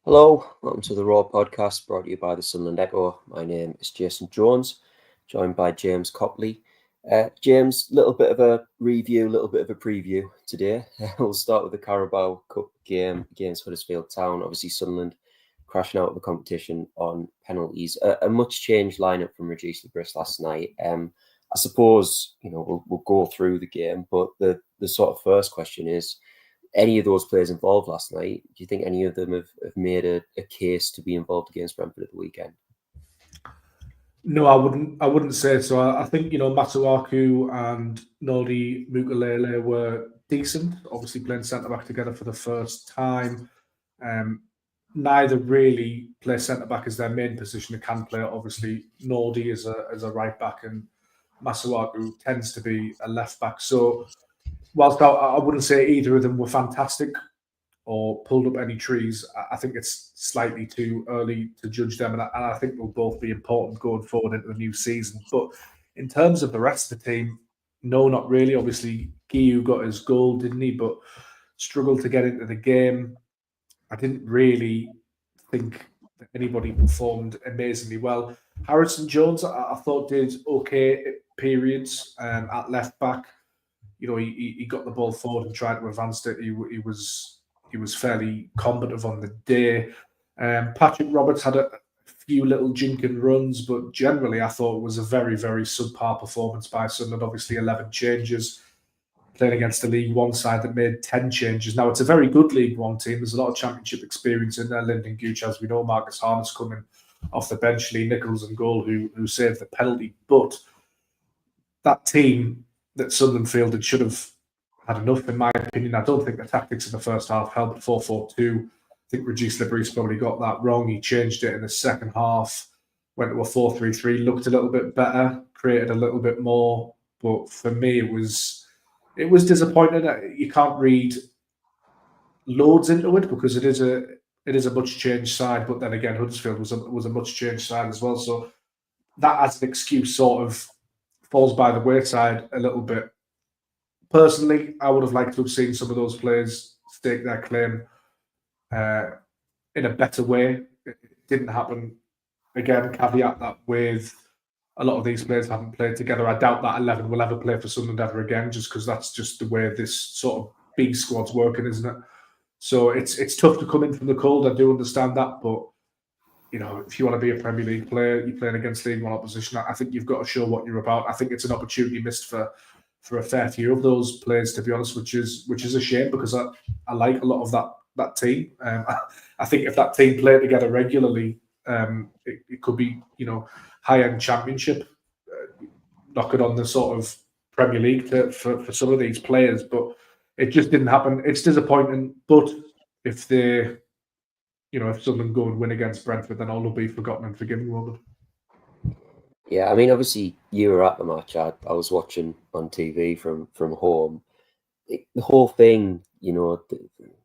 Hello, welcome to the Raw podcast brought to you by the Sunderland Echo. My name is Jason Jones, joined by James Copley. James, little bit of a review, little bit of a preview today. We'll start with the Carabao Cup game against Huddersfield Town. Obviously, Sunderland crashing out of the competition on penalties. A much changed lineup from Regis Lebris last night. I suppose we'll go through the game, but the sort of first question is, any of those players involved last night, do you think any of them have made a case to be involved against Brentford at the weekend? No, I wouldn't say so. I think Masuaku and Nodi Mukalele were decent. Obviously, playing centre back together for the first time. Um, Neither really play centre back as their main position. They can play obviously Nodi as a right back, and Masuaku tends to be a left back. So whilst I wouldn't say either of them were fantastic or pulled up any trees, I think it's slightly too early to judge them, and I think they'll both be important going forward into the new season. But in terms of the rest of the team, no, not really. Obviously, Giyu got his goal, didn't he? But struggled to get into the game. I didn't really think that anybody performed amazingly well. Harrison Jones, I thought did okay at periods at left back. He got the ball forward and tried to advance it. He was fairly combative on the day. Patrick Roberts had a few little jinking runs, but generally I thought it was a very, very subpar performance by Sunderland. Obviously, 11 changes, playing against the League One side that made 10 changes. Now, it's a very good League One team. There's a lot of championship experience in there. Lyndon Gooch, as we know, Marcus Harness coming off the bench, Lee Nichols in goal, who saved the penalty. But that team that Sunderland fielded should have had enough, in my opinion. I don't think the tactics in the first half helped. 4-4-2. I think Regis Lebris probably got that wrong. He changed it in the second half, went to a 4-3-3, looked a little bit better, created a little bit more. But for me, it was disappointing. You can't read loads into it because it is a much changed side. But then again, Huddersfield was a much changed side as well. So that as an excuse sort of falls by the wayside a little bit. Personally, I would have liked to have seen some of those players stake their claim in a better way. It didn't happen. Again, caveat that with a lot of these players haven't played together. I doubt that 11 will ever play for Sunderland ever again, just because that's just the way this sort of B squad's working, isn't it? So it's tough to come in from the cold. I do understand that, but if you want to be a Premier League player, you're playing against League One opposition. I think you've got to show what you're about. I think it's an opportunity missed for a fair few of those players, to be honest, which is a shame because I like a lot of that team. I think if that team played together regularly, it could be high end championship, knocking on the sort of Premier League for some of these players, but it just didn't happen. It's disappointing, but if they if Sunderland go and win against Brentford, then all will be forgotten and forgiven, won't it? Yeah, I mean, obviously you were at the match. I was watching on TV from home. The whole thing,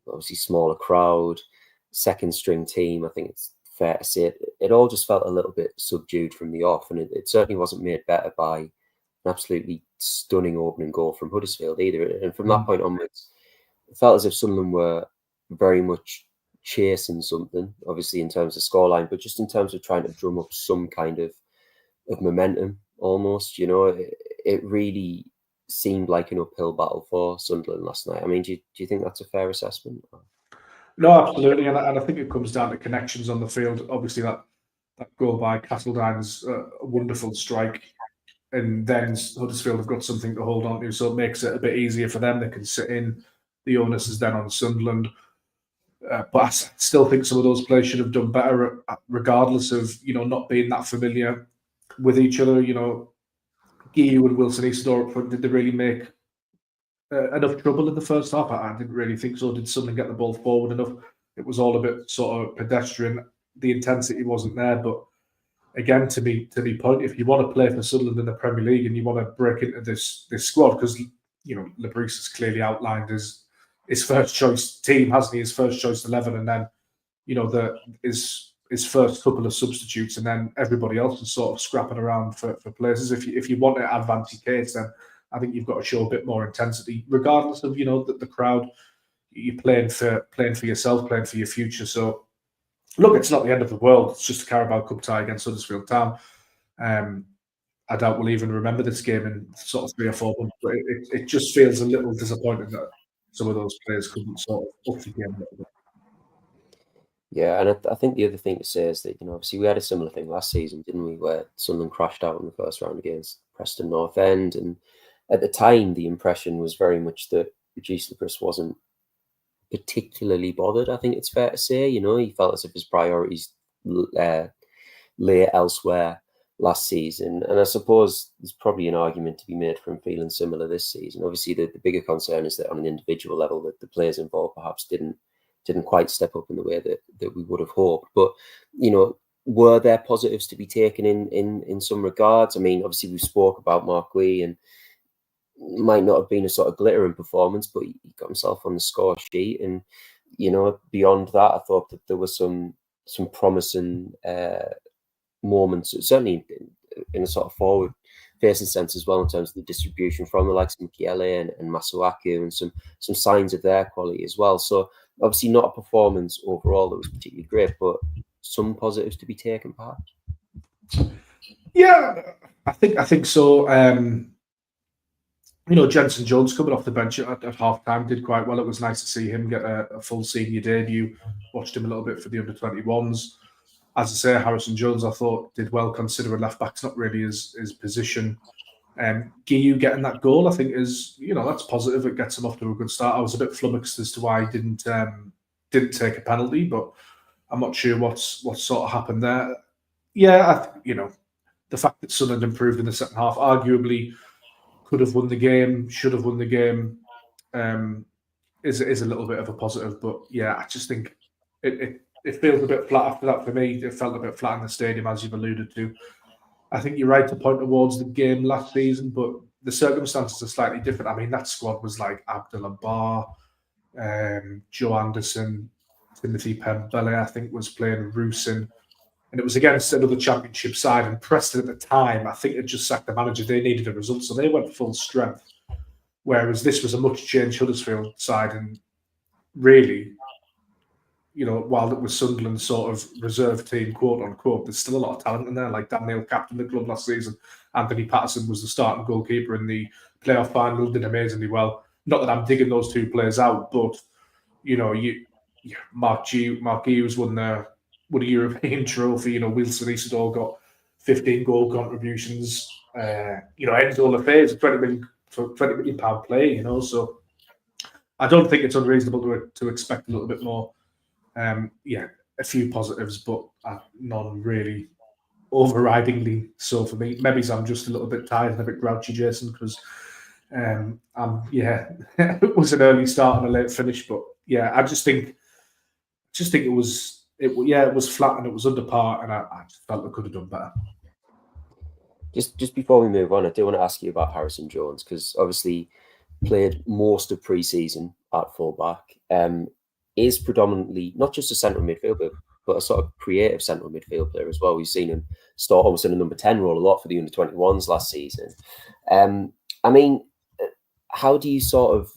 obviously smaller crowd, second string team. I think it's fair to say it all just felt a little bit subdued from the off, and it certainly wasn't made better by an absolutely stunning opening goal from Huddersfield either. And from that point onwards, it felt as if Sunderland were very much chasing something, obviously in terms of scoreline, but just in terms of trying to drum up some kind of momentum almost. It really seemed like an uphill battle for Sunderland last night. I mean, do you think that's a fair assessment? No, absolutely, and I think it comes down to connections on the field. Obviously, that goal by Castledyne's a wonderful strike, and then Huddersfield have got something to hold on to, so it makes it a bit easier for them. They can sit in. The onus is then on Sunderland. But I still think some of those players should have done better, regardless of not being that familiar with each other. Giyu and Wilson Isidore up front, did they really make enough trouble in the first half? I didn't really think so. Did Sunderland get the ball forward enough? It was all a bit sort of pedestrian. The intensity wasn't there, but again, to be point, if you want to play for Sunderland in the Premier League and you want to break into this squad, because Lebris has clearly outlined his first choice team, hasn't he? His first choice 11, and then his first couple of substitutes, and then everybody else is sort of scrapping around for places. If you want to advance your case, then I think you've got to show a bit more intensity, regardless of the crowd. You're playing for yourself, playing for your future. So look, it's not the end of the world. It's just a Carabao Cup tie against Huddersfield Town. I doubt we'll even remember this game in sort of 3 or 4 months, but it just feels a little disappointing that some of those players couldn't sort of up the game a little bit. Yeah, and I think the other thing to say is that, obviously we had a similar thing last season, didn't we, where Sunderland crashed out in the first round against Preston North End, and at the time the impression was very much that Regis Lebris wasn't particularly bothered. I think it's fair to say, he felt as if his priorities lay elsewhere last season, and I suppose there's probably an argument to be made for him feeling similar this season. Obviously, the bigger concern is that on an individual level, that the players involved perhaps didn't quite step up in the way that we would have hoped. But were there positives to be taken in some regards? I mean, obviously we spoke about Mark Gui, and might not have been a sort of glittering performance, but he got himself on the score sheet. And beyond that, I thought that there were some promising moments, certainly in a sort of forward facing sense as well, in terms of the distribution from the likes of Michele and Masuaku, and some signs of their quality as well. So obviously not a performance overall that was particularly great, but some positives to be taken perhaps. Yeah, I think so. Jenson Jones coming off the bench at half time did quite well. It was nice to see him get a full senior debut. Watched him a little bit for the under-21s. As I say, Harrison Jones, I thought, did well considering left back's not really his position. Guiu getting that goal, I think, is that's positive. It gets him off to a good start. I was a bit flummoxed as to why he didn't take a penalty, but I'm not sure what's sort of happened there. Yeah, the fact that Sunderland improved in the second half, arguably could have won the game, should have won the game, is a little bit of a positive. But yeah, I just think it feels a bit flat after that for me. It felt a bit flat in the stadium, as you've alluded to. I think you're right to point towards the game last season, but the circumstances are slightly different. I mean, that squad was like Abdullah Bar, Joe Anderson, Timothy Pembele, I think, was playing Rusin. And it was against another championship side. And Preston at the time, I think, had just sacked the manager. They needed a result, so they went full strength. Whereas this was a much changed Huddersfield side. And really, while it was Sunderland's sort of reserve team, quote unquote, there's still a lot of talent in there. Like Dan Neil captained the club last season. Anthony Patterson was the starting goalkeeper in the playoff final, did amazingly well. Not that I'm digging those two players out, but Mark Hughes won a European trophy. Wilson Isidore got 15 goal contributions. Enzo Lefebvre is a £20 million player. So I don't think it's unreasonable to expect a little bit more. A few positives, but none really overridingly so for me. Maybe I'm just a little bit tired and a bit grouchy, Jason, because it was an early start and a late finish. But yeah, I just think it was flat and it was under par, and I just felt I could have done better. Just before we move on, I do want to ask you about Harrison Jones, because obviously played most of pre-season at fullback. Is predominantly not just a central midfielder, but a sort of creative central midfield player as well. We've seen him start almost in a number 10 role a lot for the under-21s last season. I mean, how do you sort of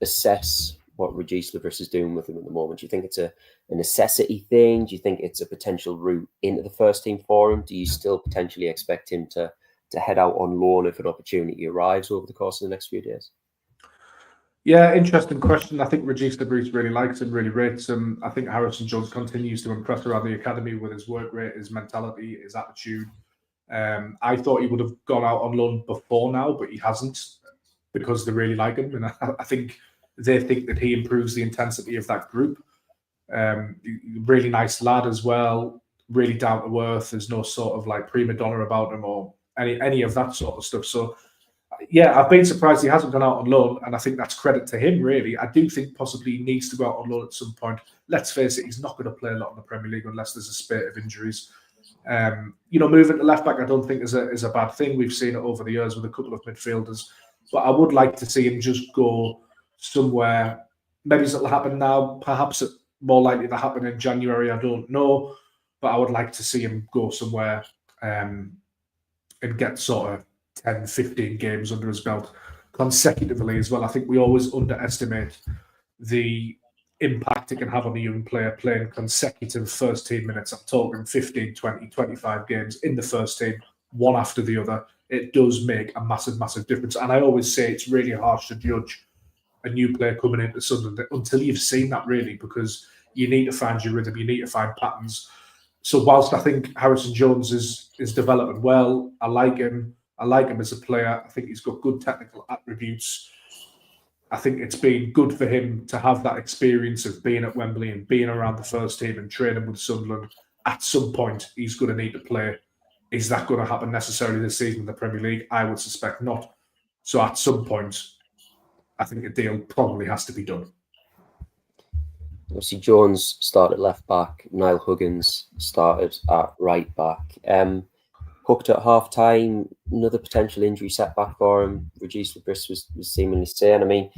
assess what Regis Lebris is doing with him at the moment? Do you think it's a necessity thing? Do you think it's a potential route into the first team for him? Do you still potentially expect him to head out on loan if an opportunity arrives over the course of the next few days? Yeah, interesting question. I think Regis Lebris really likes him, really rates him. I think Harrison Jones continues to impress around the academy with his work rate, his mentality, his attitude. I thought he would have gone out on loan before now, but he hasn't, because they really like him. And I think they think that he improves the intensity of that group. Really nice lad as well, really down to earth. There's no sort of like prima donna about him or any of that sort of stuff. So yeah, I've been surprised he hasn't gone out on loan, and I think that's credit to him, really. I do think possibly he needs to go out on loan at some point. Let's face it, he's not going to play a lot in the Premier League unless there's a spate of injuries. Moving to left back, I don't think is a bad thing. We've seen it over the years with a couple of midfielders, but I would like to see him just go somewhere. Maybe it'll happen now. Perhaps it's more likely to happen in January. I don't know, but I would like to see him go somewhere and get sort of 10, 15 games under his belt consecutively as well. I think we always underestimate the impact it can have on a young player playing consecutive first team minutes. I'm talking 15, 20, 25 games in the first team, one after the other. It does make a massive, massive difference. And I always say it's really harsh to judge a new player coming into Sunderland until you've seen that, really, because you need to find your rhythm, you need to find patterns. So whilst I think Harrison Jones is developing well, I like him. I like him as a player. I think he's got good technical attributes. I think it's been good for him to have that experience of being at Wembley and being around the first team and training with Sunderland. At some point, he's going to need to play. Is that going to happen necessarily this season in the Premier League? I would suspect not. So at some point, I think a deal probably has to be done. Obviously, Jones started left back. Niall Huggins started at right back. Hooked at half time, another potential injury setback for him. Regis Lebris was seemingly saying. I mean,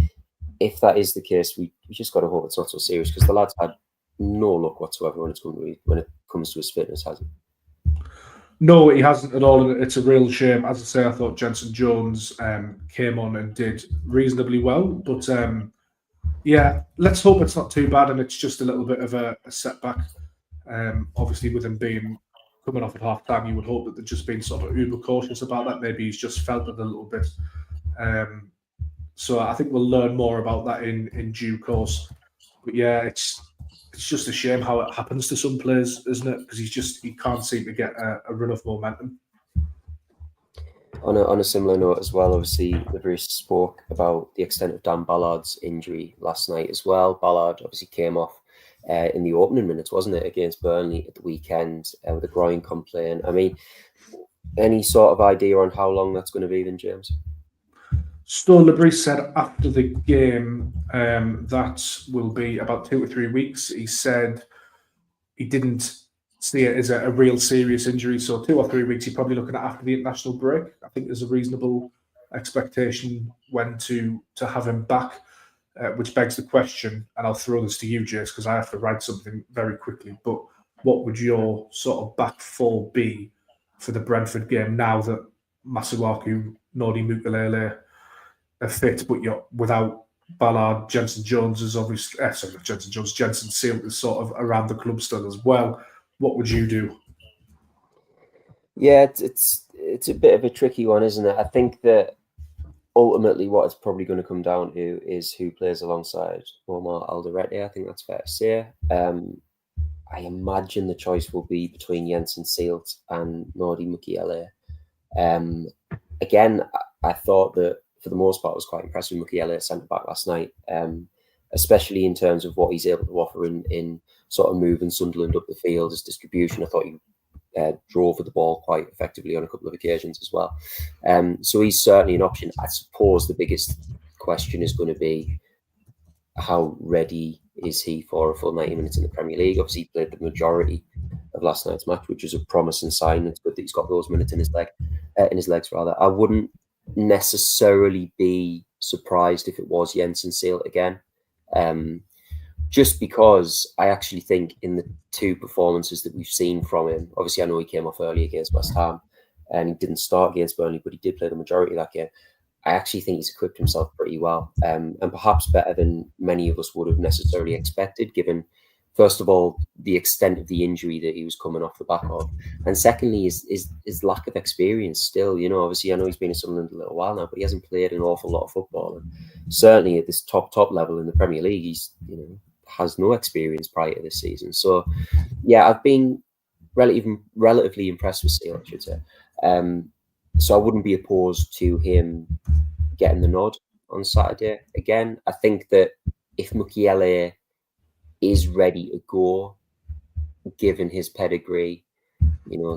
if that is the case, we just got to hope it's not so serious, because the lad's had no luck whatsoever when it comes to his fitness, has he? No, he hasn't at all. It's a real shame. As I say, I thought Jenson Jones came on and did reasonably well. But yeah, let's hope it's not too bad and it's just a little bit of a setback. Obviously, with him coming off at half time, you would hope that they've just been sort of uber cautious about that. Maybe he's just felt it a little bit. So I think we'll learn more about that in due course. But yeah, it's just a shame how it happens to some players, isn't it? Because he can't seem to get a run of momentum. On a similar note as well, obviously, Lebris spoke about the extent of Dan Ballard's injury last night as well. Ballard obviously came off in the opening minutes, wasn't it, against Burnley at the weekend with a groin complaint. I mean, any sort of idea on how long that's going to be then, James? Stuart Lebris said after the game that will be about 2 or 3 weeks. He said he didn't see it as a real serious injury. So 2 or 3 weeks, you're probably looking at after the international break. I think there's a reasonable expectation when to have him back, which begs the question, and I'll throw this to you, Jace, because I have to write something very quickly. But what would your sort of back four be for the Brentford game now that Masuaku, Nordi Mukulele are fit, but you're without Ballard? Jenson Jones is obviously, sorry, not Jenson Jones, Jenson Seelt is sort of around the club still as well. What would you do? Yeah, it's a bit of a tricky one, isn't it? I think that ultimately what it's probably going to come down to is who plays alongside Omar Alderete. I think that's fair to say. I imagine the choice will be between Jenson Seelt and Nordi Mukiele. Again, I thought that for the most part I was quite impressed with Mukiele at centre-back last night, especially in terms of what he's able to offer in sort of moving Sunderland up the field, his distribution. I thought he drove with the ball quite effectively on a couple of occasions as well. So he's certainly an option. I suppose the biggest question is going to be how ready is he for a full 90 minutes in the Premier League? Obviously, he played the majority of last night's match, which is a promising sign. It's good that he's got those minutes in his legs. I wouldn't necessarily be surprised if it was Jenson Seelt again. Just because I actually think in the two performances that we've seen from him, obviously I know he came off early against West Ham and he didn't start against Burnley, but he did play the majority of that game. I actually think he's equipped himself pretty well, and perhaps better than many of us would have necessarily expected, given, first of all, the extent of the injury that he was coming off the back of, and secondly, his lack of experience still. You know, obviously I know he's been in Sunderland a little while now, but he hasn't played an awful lot of football, and certainly at this top level in the Premier League, he's has no experience prior to this season. So, yeah, I've been relatively impressed with Seelt, I should say. So I wouldn't be opposed to him getting the nod on Saturday again. I think that if Mukiele is ready to go, given his pedigree,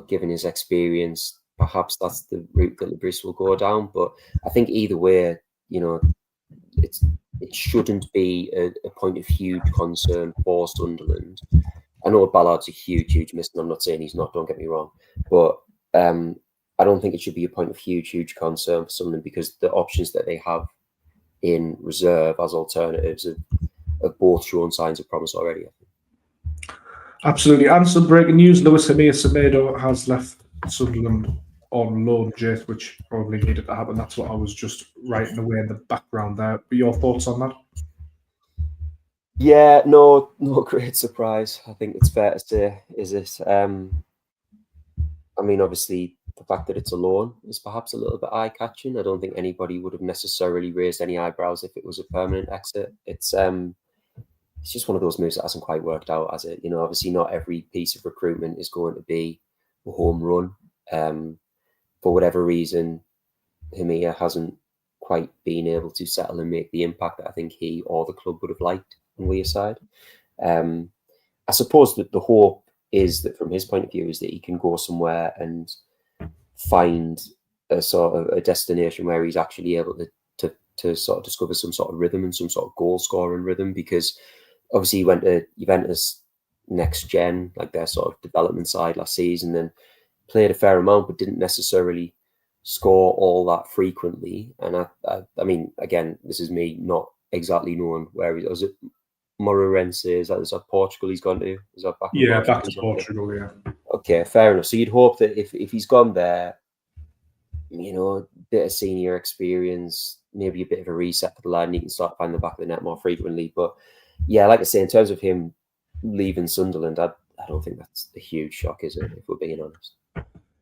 given his experience, perhaps that's the route that Lebris will go down. But I think either way, it shouldn't be a point of huge concern for Sunderland. I know Ballard's a huge miss, and I'm not saying he's not, don't get me wrong. But I don't think it should be a point of huge concern for Sunderland, because the options that they have in reserve as alternatives have both shown signs of promise already. Absolutely. And some breaking news: Luis Hamir Semedo has left Sunderland on loan, Jace, which probably needed to happen. That's what I was just writing away in the background there. But your thoughts on that? Yeah, no great surprise. I think it's fair to say, is it? I mean, obviously, the fact that it's a loan is perhaps a little bit eye-catching. I don't think anybody would have necessarily raised any eyebrows if it was a permanent exit. It's just one of those moves that hasn't quite worked out, has it? Obviously, not every piece of recruitment is going to be a home run. For whatever reason, Himia hasn't quite been able to settle and make the impact that I think he or the club would have liked on Weir's side. I suppose that the hope is that, from his point of view, is that he can go somewhere and find a sort of a destination where he's actually able to sort of discover some sort of rhythm and some sort of goal scoring rhythm. Because obviously he went to Juventus next gen, like their sort of development side last season, and played a fair amount, but didn't necessarily score all that frequently. And I mean, again, this is me not exactly knowing where he was. It Moreirense? Is that Portugal he's gone to? Is that back in Yeah, Portugal? back to Portugal. Yeah. Okay, fair enough. So you'd hope that if he's gone there, a bit of senior experience, maybe a bit of a reset for the lad, and he can start finding the back of the net more frequently. But yeah, like I say, in terms of him leaving Sunderland, I don't think that's a huge shock, is it? If we're being honest.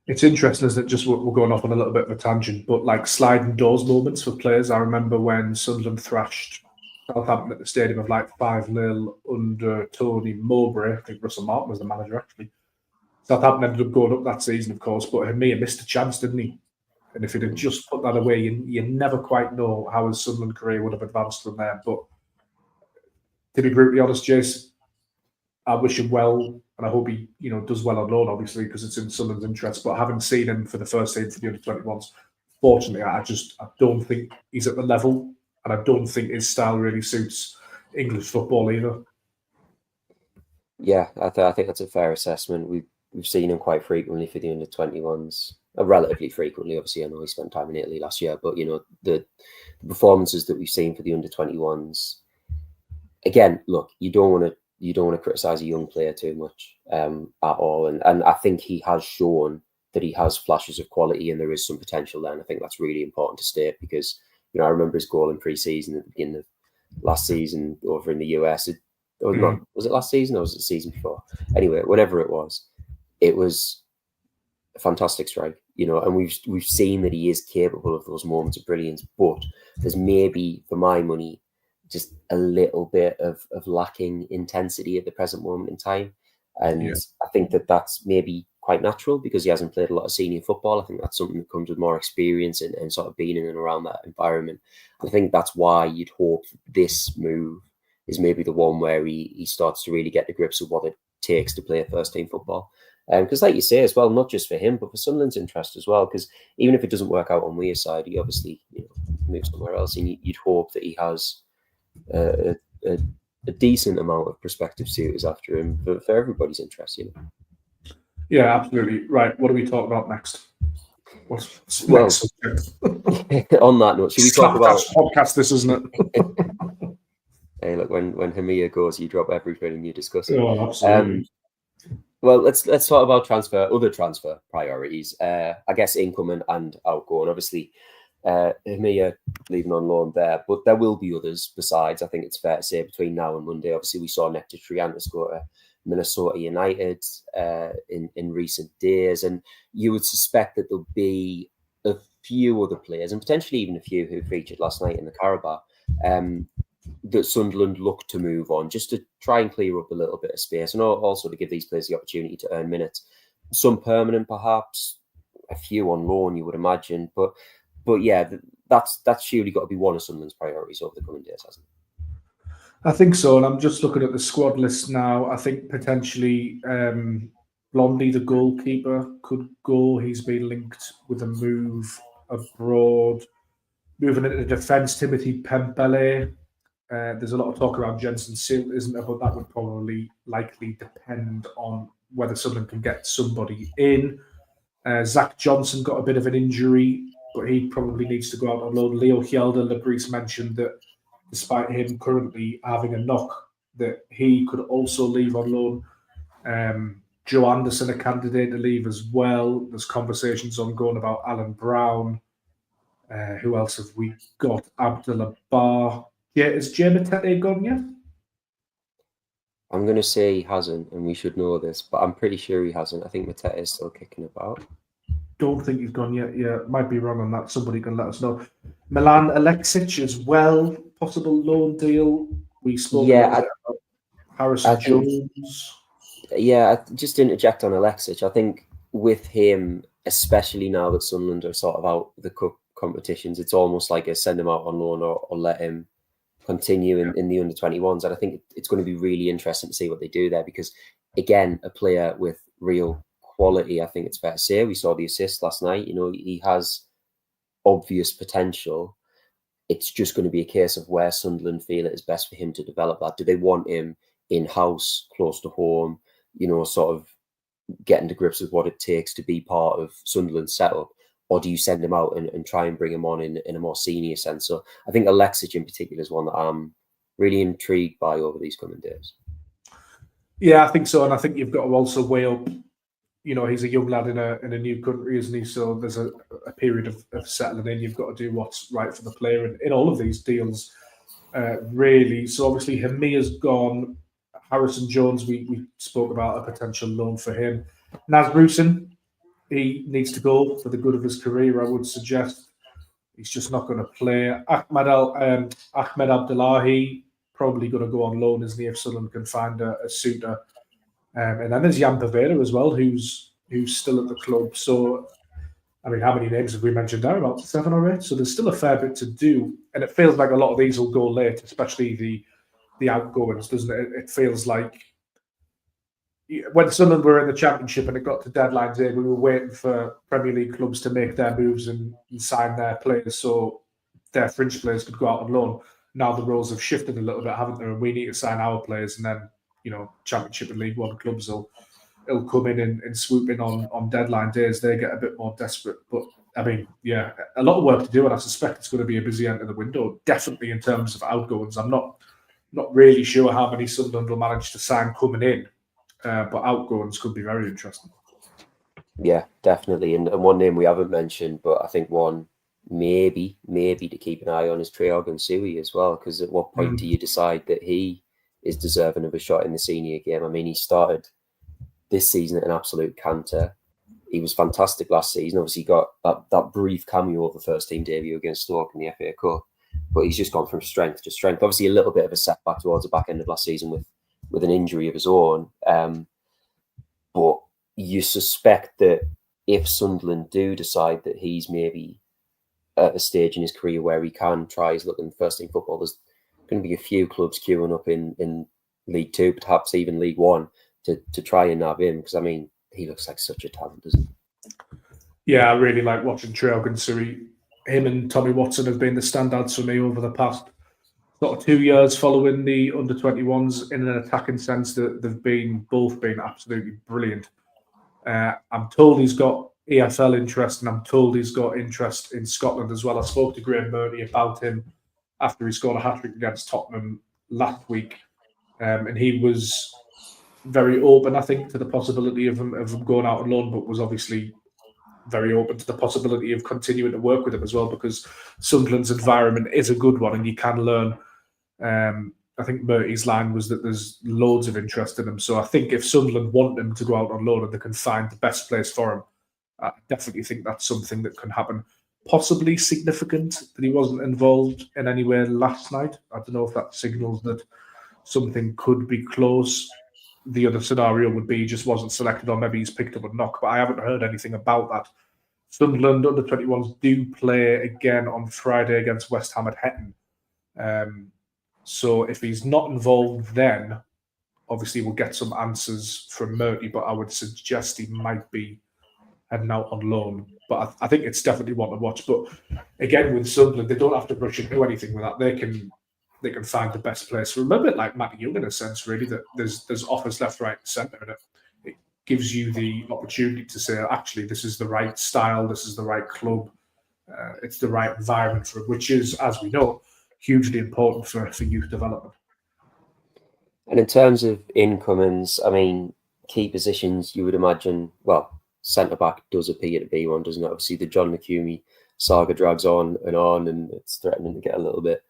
It's interesting, isn't it? Just we're going off on a little bit of a tangent, but like sliding doors moments for players. I remember when Sunderland thrashed Southampton at the stadium of like 5-0 under Tony Mowbray. I think Russell Martin was the manager, actually. Southampton ended up going up that season, of course, but Hemir missed a chance, didn't he? And if he'd have just put that away, you never quite know how his Sunderland career would have advanced from there. But to be brutally honest, Jace, I wish him well, and I hope he, does well on loan, obviously, because it's in Sunderland's interest. But having seen him for the first team for the under-21s, fortunately, I don't think he's at the level, and I don't think his style really suits English football either. Yeah, I think that's a fair assessment. We've seen him quite frequently for the under-21s, relatively frequently. Obviously, I know he spent time in Italy last year, but the performances that we've seen for the under-21s. Again, look, you don't want to criticize a young player too much at all, and I think he has shown that he has flashes of quality and there is some potential there. And I think that's really important to state because I remember his goal in pre-season at the beginning of last season over in the US. Was it last season or was it the season before? Anyway, whenever it was a fantastic strike, and we've seen that he is capable of those moments of brilliance. But there's maybe, for my money, just a little bit of lacking intensity at the present moment in time. And I think that's maybe quite natural because he hasn't played a lot of senior football. I think that's something that comes with more experience and sort of being in and around that environment. I think that's why you'd hope this move is maybe the one where he starts to really get the grips of what it takes to play first team football. Because like you say as well, not just for him, but for Sunderland's interest as well. Because even if it doesn't work out on Weir's side, he obviously moves somewhere else, and you'd hope that he has a decent amount of prospective suitors after him for everybody's interest, Yeah, absolutely. Right. What are we talking about next? What's well, next on that note, should we talk about podcast? This isn't it? Hey, look, when Hemir goes, you drop everything and you discuss it. Oh, absolutely. Well, let's talk about other transfer priorities. I guess incoming and outgoing. Obviously, Hemir leaving on loan there, but there will be others besides. I think it's fair to say between now and Monday. Obviously, we saw Nectar Triantis go to Minnesota United in recent days, and you would suspect that there'll be a few other players, and potentially even a few who featured last night in the Carabao, that Sunderland look to move on, just to try and clear up a little bit of space, and also to give these players the opportunity to earn minutes. Some permanent, perhaps, a few on loan, you would imagine, but yeah, that's surely got to be one of Sunderland's priorities over the coming days, hasn't it? I think so, and I'm just looking at the squad list now. I think potentially Blondie, the goalkeeper, could go. He's been linked with a move abroad. Moving into defence, Timothy Pembele. There's a lot of talk around Jensen Silt, isn't there? But that would probably likely depend on whether Sunderland can get somebody in. Zach Johnson got a bit of an injury, but he probably needs to go out on loan. Leo Hjelde, Lebris mentioned that despite him currently having a knock, that he could also leave on loan. Joe Anderson, a candidate to leave as well. There's conversations ongoing about Alan Brown. Who else have we got? Abdullah Bar. Yeah, is Jay Matete gone yet? I'm going to say he hasn't, and we should know this, but I'm pretty sure he hasn't. I think Mateta is still kicking about. Don't think he's gone yet. Yeah, might be wrong on that. Somebody can let us know. Milan Alexic as well, possible loan deal. We spoke a little Yeah, bit about I Harrison think, Jones. just to interject on Alexic, I think with him, especially now that Sunderland are sort of out the cup competitions, it's almost like a send him out on loan or let him continue in the under 21s. And I think it's going to be really interesting to see what they do there because, again, a player with real quality, I think it's fair to say. We saw the assist last night. You know, he has obvious potential. It's just going to be a case of where Sunderland feel it is best for him to develop that. Do they want him in-house, close to home, you know, sort of getting to grips with what it takes to be part of Sunderland's setup? Or do you send him out and try and bring him on in a more senior sense? So I think Alexic in particular is one that I'm really intrigued by over these coming days. Yeah, I think so. And I think you've got to also weigh up, you know, he's a young lad in a new country, isn't he? So there's a period of settling in. You've got to do what's right for the player in all of these deals, really. So obviously, Hamia's gone. Harrison Jones, we spoke about a potential loan for him. Naz Bruson, he needs to go for the good of his career, I would suggest. He's just not going to play. Ahmed Abdullahi, probably going to go on loan, isn't he, if Sunderland can find a suitor. And then there's Jan Pavera as well, who's still at the club. So, I mean, how many names have we mentioned there? About 7 or 8. So there's still a fair bit to do. And it feels like a lot of these will go late, especially the outgoings, doesn't it? It feels like when Sunderland were in the Championship and it got to deadline day, we were waiting for Premier League clubs to make their moves and sign their players so their fringe players could go out on loan. Now the roles have shifted a little bit, haven't they? And we need to sign our players, and then Championship and League One clubs will come in and swoop in on deadline days. They get a bit more desperate, but I mean, yeah, a lot of work to do, and I suspect it's going to be a busy end of the window. Definitely in terms of outgoings, I'm not really sure how many Sunderland will manage to sign coming in. But outgoings could be very interesting. Yeah, definitely. And one name we haven't mentioned, but I think one maybe to keep an eye on is Treorgan Sui as well. Because at what point do you decide that he is deserving of a shot in the senior game? I mean, he started this season at an absolute canter. He was fantastic last season. Obviously, got that brief cameo of the first team debut against Stoke in the FA Cup, but he's just gone from strength to strength. Obviously, a little bit of a setback towards the back end of last season with an injury of his own. But you suspect that if Sunderland do decide that he's maybe at a stage in his career where he can try his luck in first team football, there's going to be a few clubs queuing up in League Two, perhaps even League One, to try and nab him. Because I mean, he looks like such a talent, doesn't he? Yeah, I really like watching Treorgan Sui. Him and Tommy Watson have been the standouts for me over the past sort of 2 years following the under-21s in an attacking sense. That they've both been absolutely brilliant. I'm told he's got EFL interest, and I'm told he's got interest in Scotland as well. I spoke to Graham Murray about him after he scored a hat-trick against Tottenham last week, and he was very open, I think, to the possibility of him going out on loan, but was obviously very open to the possibility of continuing to work with him as well, because Sunderland's environment is a good one and you can learn. I think Murty's line was that there's loads of interest in him. So I think if Sunderland want him to go out on loan and they can find the best place for him, I definitely think that's something that can happen. Possibly significant that he wasn't involved in any way last night. I don't know if that signals that something could be close. The other scenario would be he just wasn't selected, or maybe he's picked up a knock, but I haven't heard anything about that. Sunderland under-21s do play again on Friday against West Ham at Hetton. So if he's not involved then, obviously we'll get some answers from Murty, but I would suggest he might be heading out on loan. But I think it's definitely one to watch. But again, with Sunderland, they don't have to rush into anything with that. They can find the best place. Remember, like Matty Young in a sense, really, that there's offers left, right, and centre, and it gives you the opportunity to say, actually, this is the right style, this is the right club, it's the right environment for it, which is, as we know, hugely important for youth development. And in terms of incomings, I mean, key positions, you would imagine, well, centre-back does appear to be one, doesn't it? Obviously, the John McCumey saga drags on, and it's threatening to get a little bit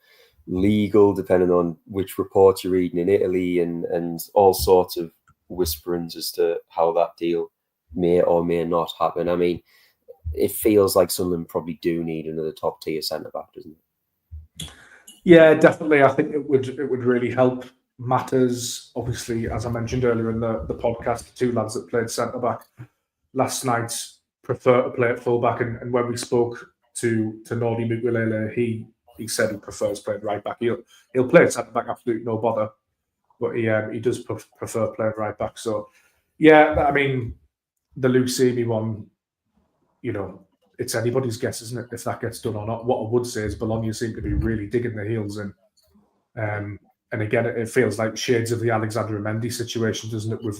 legal, depending on which reports you're reading in Italy, and all sorts of whisperings as to how that deal may or may not happen. I mean, it feels like Sunderland probably do need another top tier centre back, doesn't it? Yeah, definitely. I think it would really help matters. Obviously, as I mentioned earlier in the podcast, the two lads that played centre back last night prefer to play at full back, and when we spoke to Nordi Mukulele, he said he prefers playing right back. He'll play at centre back, absolutely no bother, but he does prefer playing right back. So yeah, I mean, the Lucemi one, it's anybody's guess, isn't it, if that gets done or not. What I would say is Bologna seem to be really digging their heels in. And again, it feels like shades of the Alexander Mendy situation, doesn't it, with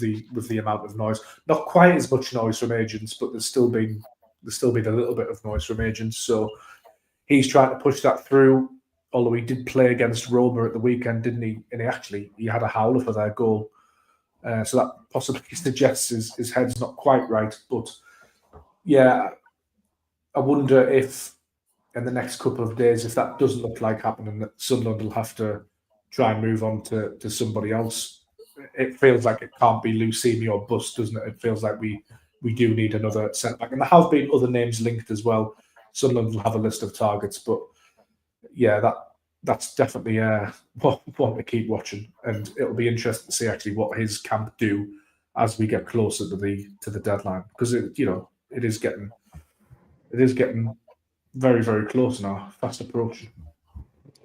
the amount of noise? Not quite as much noise from agents, but there's still been a little bit of noise from agents. So he's trying to push that through. Although he did play against Roma at the weekend, didn't he? And he had a howler for their goal. So that possibly suggests his head's not quite right. But yeah, I wonder if in the next couple of days, if that doesn't look like happening, that Sunderland will have to try and move on to somebody else. It feels like it can't be Lucemi or bust, doesn't it? It feels like we do need another centre back. And there have been other names linked as well. Sunderland will have a list of targets, but yeah, that's definitely one to keep watching. And it'll be interesting to see actually what his camp do as we get closer to the deadline, because it is getting very, very close now, fast approaching.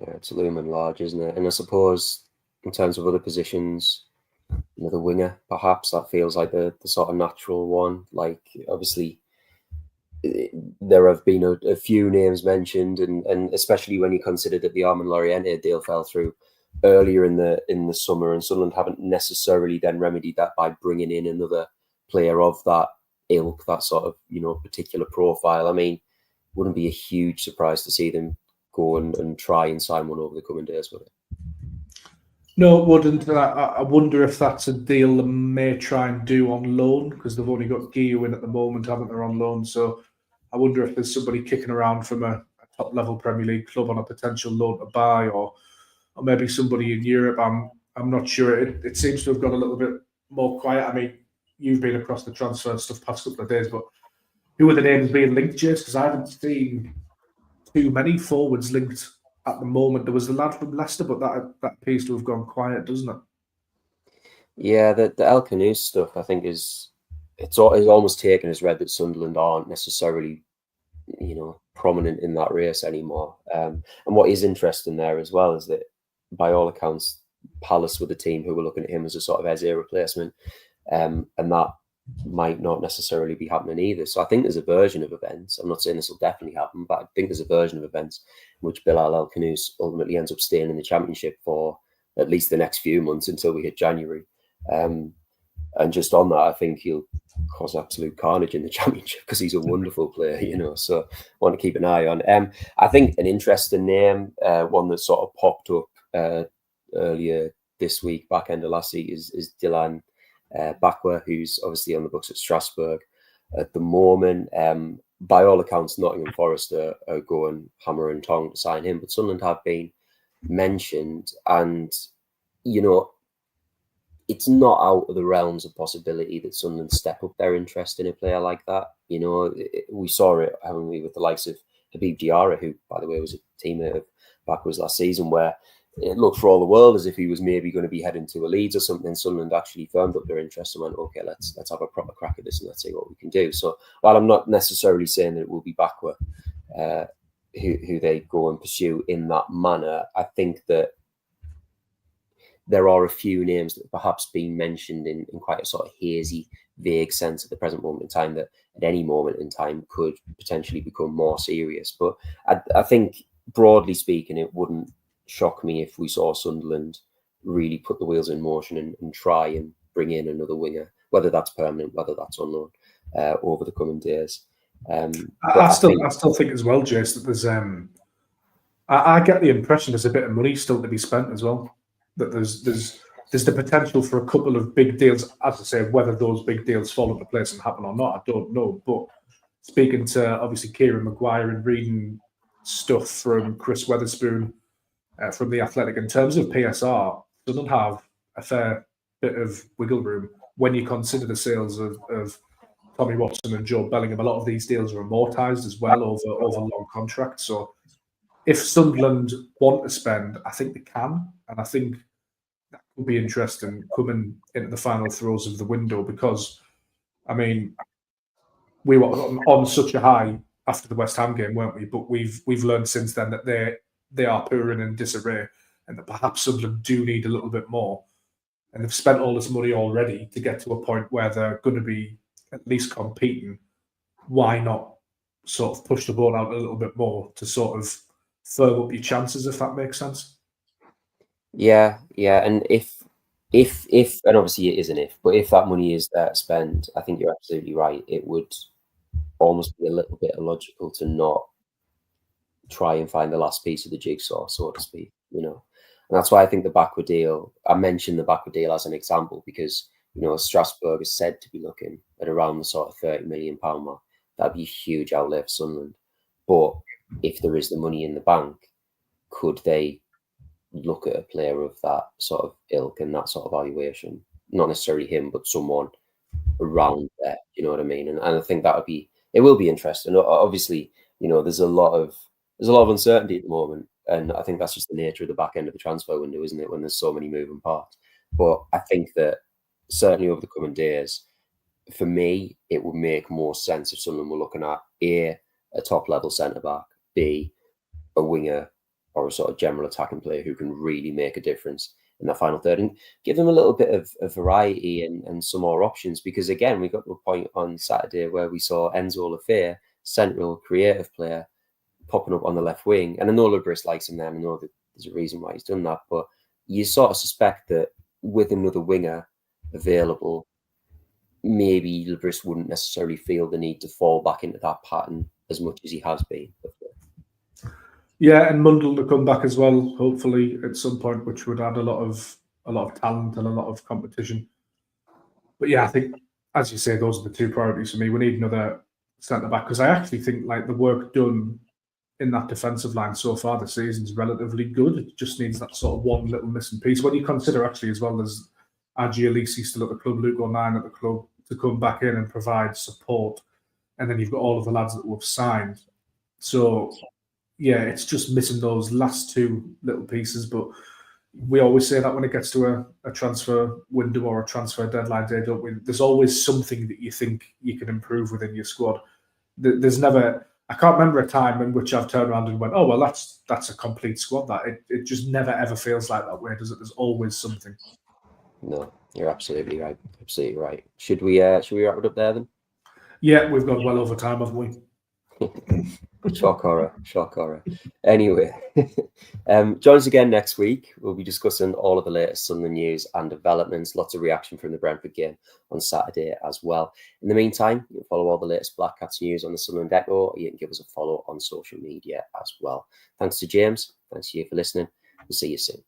Yeah, it's looming large, isn't it? And I suppose in terms of other positions, another winger, perhaps, that feels like the sort of natural one. Like, obviously, there have been a few names mentioned, and especially when you consider that the Armand Loriente deal fell through earlier in the summer, and Sunderland haven't necessarily then remedied that by bringing in another player of that ilk, that sort of particular profile. I mean, wouldn't be a huge surprise to see them go and try and sign one over the coming days, would it? No, it wouldn't. I wonder if that's a deal they may try and do on loan, because they've only got Guillou in at the moment, haven't they, on loan? So I wonder if there's somebody kicking around from a top-level Premier League club on a potential loan to buy, or maybe somebody in Europe. I'm not sure. It seems to have got a little bit more quiet. I mean, you've been across the transfer stuff past couple of days, but who are the names being linked, Jace? Because I haven't seen too many forwards linked at the moment. There was the lad from Leicester, but that appears to have gone quiet, doesn't it? Yeah, the El Canoe stuff, I think, is almost taken as read that Sunderland aren't necessarily, prominent in that race anymore. And what is interesting there as well is that, by all accounts, Palace were the team who were looking at him as a sort of Eze replacement, and that might not necessarily be happening either. So I think there's a version of events. I'm not saying this will definitely happen, but I think there's a version of events in which Bilal El Canoes ultimately ends up staying in the Championship for at least the next few months until we hit January. And just on that, I think he'll cause absolute carnage in the Championship because he's a wonderful player, so I want to keep an eye on. I think an interesting name, one that sort of popped up earlier this week, back end of last week, is Dylan Bakwa, who's obviously on the books at Strasbourg at the moment. By all accounts, Nottingham Forest are going hammer and tong to sign him, but Sunderland have been mentioned, and it's not out of the realms of possibility that Sunderland step up their interest in a player like that. We saw it, haven't we, with the likes of Habib Diarra, who, by the way, was a teammate of Bakwa's last season, where it looked for all the world as if he was maybe going to be heading to a Leeds or something. Sunderland actually firmed up their interest and went, okay, let's have a proper crack at this and let's see what we can do. So while I'm not necessarily saying that it will be Bakwa who they go and pursue in that manner, I think that there are a few names that have perhaps been mentioned in quite a sort of hazy, vague sense at the present moment in time that at any moment in time could potentially become more serious. But I think, broadly speaking, it wouldn't shock me if we saw Sunderland really put the wheels in motion and try and bring in another winger, whether that's permanent, whether that's on loan, over the coming days. I still think as well, Jace, that there's I get the impression there's a bit of money still to be spent as well. That there's the potential for a couple of big deals. As I say, whether those big deals fall into place and happen or not, I don't know. But speaking to obviously Kieran Maguire and reading stuff from Chris Weatherspoon, from the Athletic. In terms of PSR, doesn't have a fair bit of wiggle room when you consider the sales of Tommy Watson and Joe Bellingham. A lot of these deals are amortized as well over long contracts. So if Sunderland want to spend, I think they can, and I think that would be interesting coming into the final throes of the window, because, I mean, we were on such a high after the West Ham game, weren't we? But we've learned since then that they are poor and in disarray, and that perhaps Sunderland do need a little bit more. And they've spent all this money already to get to a point where they're going to be at least competing. Why not sort of push the ball out a little bit more to sort of firm up your chances, if that makes sense? Yeah, and if and obviously it is an if, but if that money is there to spend, I think you're absolutely right. It would almost be a little bit illogical to not try and find the last piece of the jigsaw, so to speak, you know. And that's why I think the backward deal, I mentioned the backward deal as an example because, you know, Strasbourg is said to be looking at around the sort of £30 million mark. That'd be a huge outlay for Sunderland. But if there is the money in the bank, could they look at a player of that sort of ilk and that sort of valuation? Not necessarily him, but someone around there, you know what I mean? And I think it will be interesting. Obviously, you know, there's a lot of uncertainty at the moment, and I think that's just the nature of the back end of the transfer window, isn't it? When there's so many moving parts. But I think that certainly over the coming days, for me, it would make more sense if someone were looking at A, a top level centre back, B, a winger or a sort of general attacking player who can really make a difference in that final third, and give them a little bit of variety and some more options. Because again, we got to a point on Saturday where we saw Enzo Lafay, central creative player, popping up on the left wing. And I know Lebris likes him there, and I know that there's a reason why he's done that, but you sort of suspect that with another winger available, maybe Lebris wouldn't necessarily feel the need to fall back into that pattern as much as he has been before. Yeah, and Mundell to come back as well, hopefully at some point, which would add a lot of talent and a lot of competition. But yeah, I think, as you say, those are the two priorities for me. We need another centre back, because I actually think like the work done in that defensive line so far this season is relatively good. It just needs that sort of one little missing piece. When you consider actually as well, there's Agialisi still at the club, Luke O'Nien at the club, to come back in and provide support, and then you've got all of the lads that we've signed. So yeah, it's just missing those last two little pieces. But we always say that when it gets to a transfer window or a transfer deadline day, don't we? There's always something that you think you can improve within your squad. There's never, I can't remember a time in which I've turned around and went, oh, well, that's a complete squad. That it just never ever feels like that way, does it? There's always something. No, you're absolutely right. Absolutely right. Should we wrap it up there then? Yeah, we've gone well over time, haven't we? Shock horror. Anyway, join us again next week. We'll be discussing all of the latest Sunderland news and developments. Lots of reaction from the Brentford game on Saturday as well. In the meantime, you can follow all the latest Black Cats news on the Sunderland Echo, or you can give us a follow on social media as well. Thanks to James. Thanks to you for listening. We'll see you soon.